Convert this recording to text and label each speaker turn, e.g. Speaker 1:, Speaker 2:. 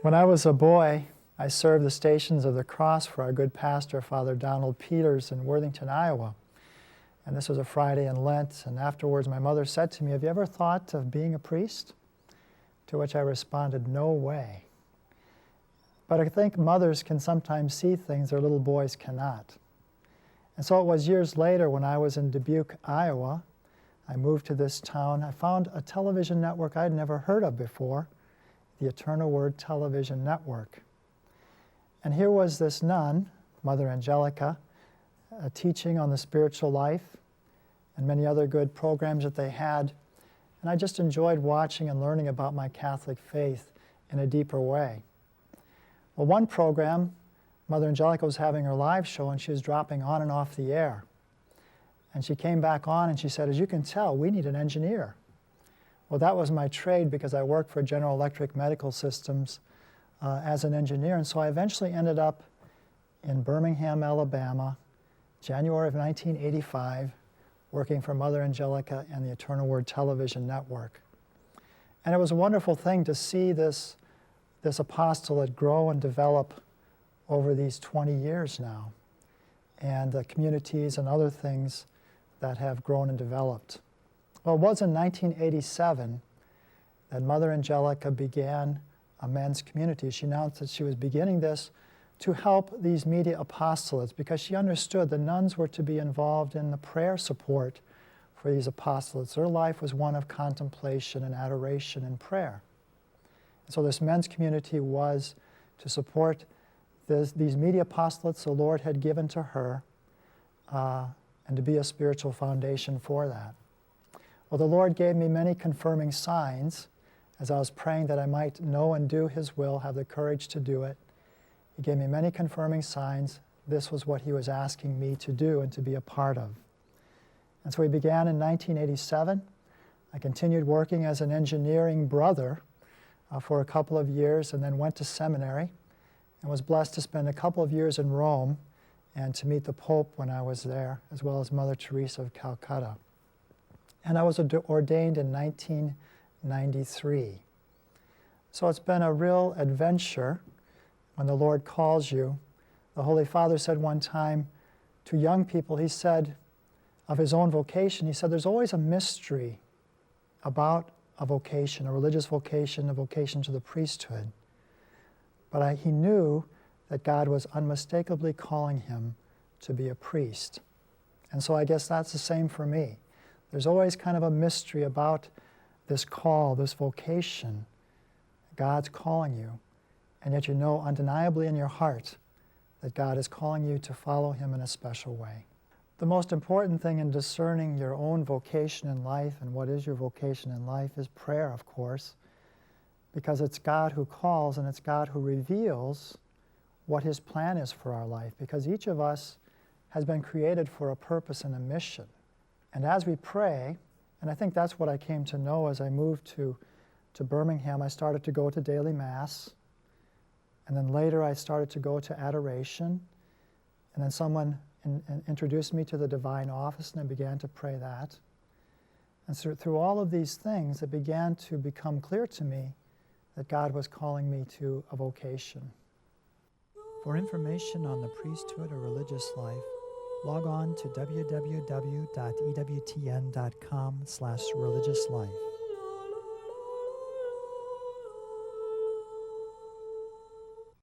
Speaker 1: When I was a boy, I served the Stations of the Cross for our good pastor, Father Donald Peters, in Worthington, Iowa. And this was a Friday in Lent, and afterwards my mother said to me, "Have you ever thought of being a priest?" To which I responded, "No way." But I think mothers can sometimes see things their little boys cannot. And so it was years later when I was in Dubuque, Iowa. I moved to this town. I found a television network I'd never heard of before, the Eternal Word Television Network. And here was this nun, Mother Angelica, teaching on the spiritual life and many other good programs that they had. And I just enjoyed watching and learning about my Catholic faith in a deeper way. Well, one program, Mother Angelica was having her live show and she was dropping on and off the air. And she came back on and she said, "As you can tell, we need an engineer." Well, that was my trade because I worked for General Electric Medical Systems as an engineer. And so I eventually ended up in Birmingham, Alabama, January of 1985, working for Mother Angelica and the Eternal Word Television Network. And it was a wonderful thing to see this apostolate grow and develop over these 20 years now, and the communities and other things that have grown and developed. Well, it was in 1987 that Mother Angelica began a men's community. She announced that she was beginning this to help these media apostolates because she understood the nuns were to be involved in the prayer support for these apostolates. Their life was one of contemplation and adoration and prayer. And so this men's community was to support these media apostolates the Lord had given to her and to be a spiritual foundation for that. Well, the Lord gave me many confirming signs as I was praying that I might know and do His will, have the courage to do it. He gave me many confirming signs. This was what He was asking me to do and to be a part of. And so we began in 1987. I continued working as an engineering brother for a couple of years and then went to seminary and was blessed to spend a couple of years in Rome and to meet the Pope when I was there, as well as Mother Teresa of Calcutta. And I was ordained in 1993. So it's been a real adventure when the Lord calls you. The Holy Father said one time to young people, he said, of his own vocation, he said, there's always a mystery about a vocation, a religious vocation, a vocation to the priesthood. But he knew that God was unmistakably calling him to be a priest. And so I guess that's the same for me. There's always kind of a mystery about this call, this vocation. God's calling you, and yet you know undeniably in your heart that God is calling you to follow Him in a special way. The most important thing in discerning your own vocation in life and what is your vocation in life is prayer, of course, because it's God who calls and it's God who reveals what His plan is for our life, because each of us has been created for a purpose and a mission. And as we pray, and I think that's what I came to know as I moved to Birmingham, I started to go to daily Mass, and then later I started to go to adoration, and then someone introduced me to the divine office, and I began to pray that. And so through all of these things, it began to become clear to me that God was calling me to a vocation. For information on the priesthood or religious life, log on to www.ewtn.com/religiouslife.